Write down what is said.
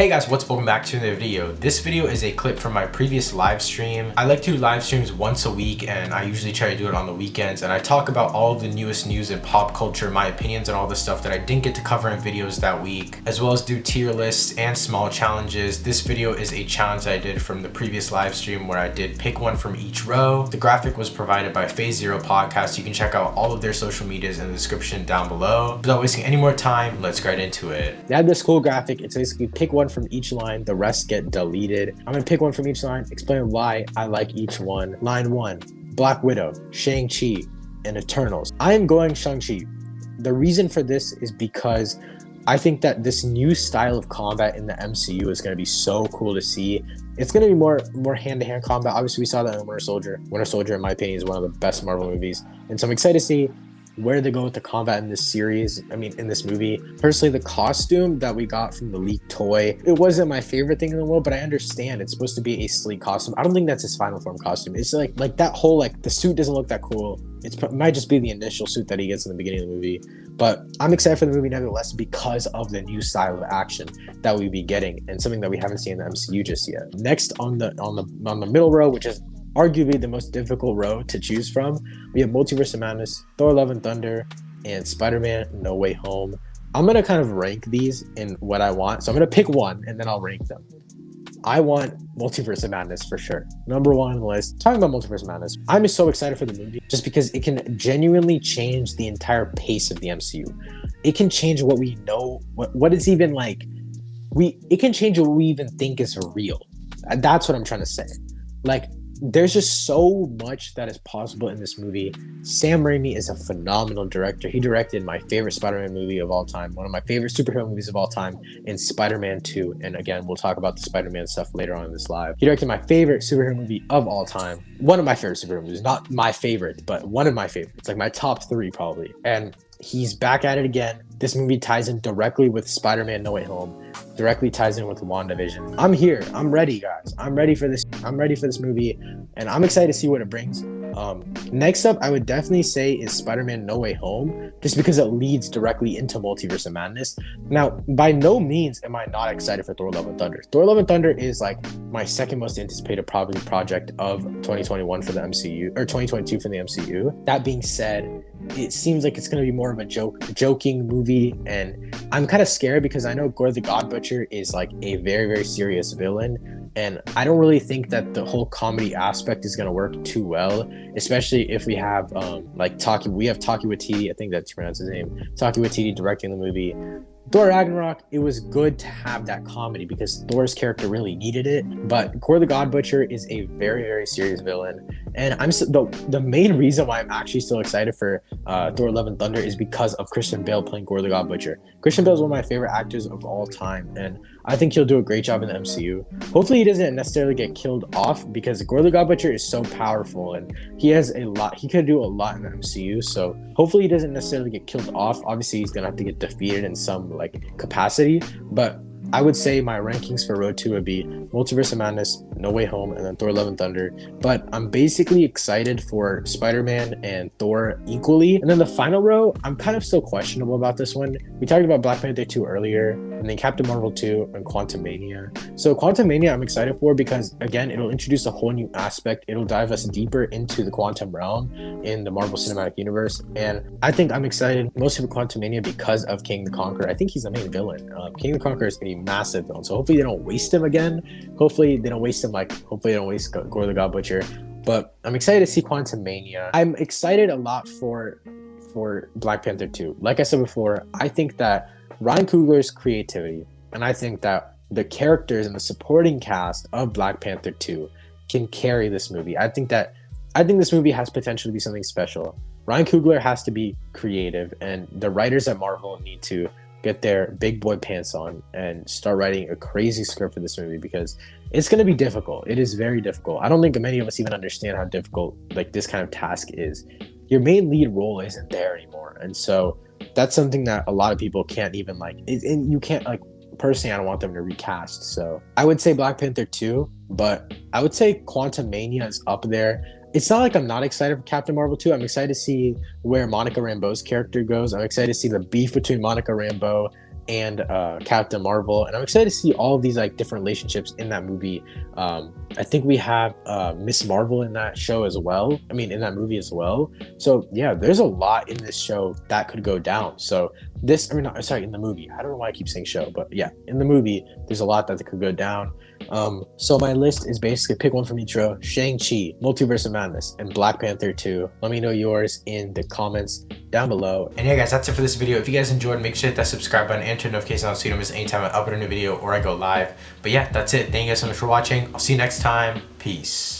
Hey guys, welcome back to another video. This video is a clip from my previous live stream. I like to do live streams once a week and I usually try to do it on the weekends, and I talk about all of the newest news in pop culture, my opinions on all the stuff that I didn't get to cover in videos that week, as well as do tier lists and small challenges. This video is a challenge that I did from the previous live stream where I did pick one from each row. The graphic was provided by Phase Zero Podcast. You can check out all of their social medias in the description down below. Without wasting any more time, let's get right into it. They had this cool graphic. It's basically pick one from each line, the rest get deleted. I'm gonna pick one from each line, explain why I like each one. Line 1, Black Widow, Shang-Chi, and Eternals. I am going Shang-Chi. The reason for this is because I think that this new style of combat in the MCU is going to be so cool to see. It's going to be more hand-to-hand combat. Obviously, we saw that in Winter Soldier. Winter Soldier, in my opinion, is one of the best Marvel movies. And so I'm excited to see where they go with the combat in this series. I mean, in this movie. Personally, the costume that we got from the leaked toy, it wasn't my favorite thing in the world, but I understand it's supposed to be a sleek costume. I don't think that's his final form costume. It's like that whole, the suit doesn't look that cool. It might just be the initial suit that he gets in the beginning of the movie. But I'm excited for the movie nevertheless because of the new style of action that we'll be getting and something that we haven't seen in the MCU just yet. Next on the middle row, which is arguably the most difficult row to choose from, we have Multiverse of Madness, Thor: Love and Thunder, and Spider-Man: No Way Home. I'm gonna kind of rank these in what I want. So I'm gonna pick one and then I'll rank them. I want Multiverse of Madness for sure. Number one on the list. Talking about Multiverse of Madness, I'm just so excited for the movie just because it can genuinely change the entire pace of the MCU. It can change what we know, what it's even like. It can change what we even think is real. That's what I'm trying to say. There's just so much that is possible in this movie. Sam Raimi is a phenomenal director. He directed my favorite Spider-Man movie of all time, one of my favorite superhero movies of all time, in Spider-Man 2. And again, we'll talk about the Spider-Man stuff later on in this live. He directed my favorite superhero movie of all time. One of my favorite superhero movies, not my favorite, but one of my favorites. Like my top 3 probably. And he's back at it again. This movie ties in directly with Spider-Man: No Way Home, directly ties in with WandaVision. I'm here. I'm ready, guys. I'm ready for this movie, and I'm excited to see what it brings. Next up, I would definitely say is Spider-Man: No Way Home, just because it leads directly into Multiverse of Madness. Now, by no means am I not excited for Thor: Love and Thunder. Thor: Love and Thunder is like my second most anticipated probably project of 2021 for the MCU, or 2022 for the MCU. That being said, it seems like it's going to be more of a joking movie, and I'm kind of scared because I know Gore the God Butcher is like a very, very serious villain, and I don't really think that the whole comedy aspect is going to work too well, especially if we have Taika Waititi, I think that's pronounced his name, Taika Waititi directing the movie. Thor Ragnarok, it was good to have that comedy because Thor's character really needed it, but Gore the God Butcher is a very, very serious villain, and the main reason why I'm actually still excited for Thor: Love and Thunder is because of Christian Bale playing Gore the God Butcher. Christian Bale is one of my favorite actors of all time, and I think he'll do a great job in the MCU. Hopefully he doesn't necessarily get killed off because Gore the God Butcher is so powerful and he could do a lot in the MCU, so hopefully he doesn't necessarily get killed off. Obviously he's gonna have to get defeated in some capacity, but I would say my rankings for row 2 would be Multiverse of Madness, No Way Home, and then Thor: Love and Thunder. But I'm basically excited for Spider-Man and Thor equally. And then the final row, I'm kind of still questionable about this one. We talked about Black Panther 2 earlier, and then Captain Marvel 2 and Quantumania. So Quantumania I'm excited for because, again, it'll introduce a whole new aspect. It'll dive us deeper into the quantum realm in the Marvel Cinematic Universe. And I think I'm excited mostly for Quantumania because of King the Conqueror. I think he's the main villain. King the Conqueror is a massive villain, so hopefully they don't waste him again. Hopefully they don't waste Gore the God Butcher. But I'm excited to see Quantumania. I'm excited a lot for Black Panther 2. Like I said before, I think that Ryan Coogler's creativity, and I think that the characters and the supporting cast of Black Panther 2 can carry this movie. I think this movie has potential to be something special. Ryan Coogler has to be creative, and the writers at Marvel need to get their big boy pants on and start writing a crazy script for this movie because it's going to be difficult. It is very difficult. I don't think many of us even understand how difficult this kind of task is. Your main lead role isn't there anymore, and so that's something that a lot of people can't even and you can't personally, I don't want them to recast. So I would say Black Panther 2, but I would say Quantumania is up there. It's not like I'm not excited for Captain Marvel 2. I'm excited to see where Monica Rambeau's character goes. I'm excited to see the beef between Monica Rambeau and Captain Marvel, and I'm excited to see all of these like different relationships in that movie. I think we have Miss Marvel in that show as well. I mean, in that movie as well. So yeah, there's a lot in this show that could go down. So this, I mean, sorry, in the movie. I don't know why I keep saying show, but yeah, in the movie, there's a lot that could go down. So my list is basically pick one from each row: Shang-Chi, Multiverse of Madness, and Black Panther 2. Let me know yours in the comments down below. And yeah, guys, that's it for this video. If you guys enjoyed, make sure to hit that subscribe button and turn notifications on so you don't miss any time I upload a new video or I go live. But yeah, that's it. Thank you guys so much for watching. I'll see you next time. Peace.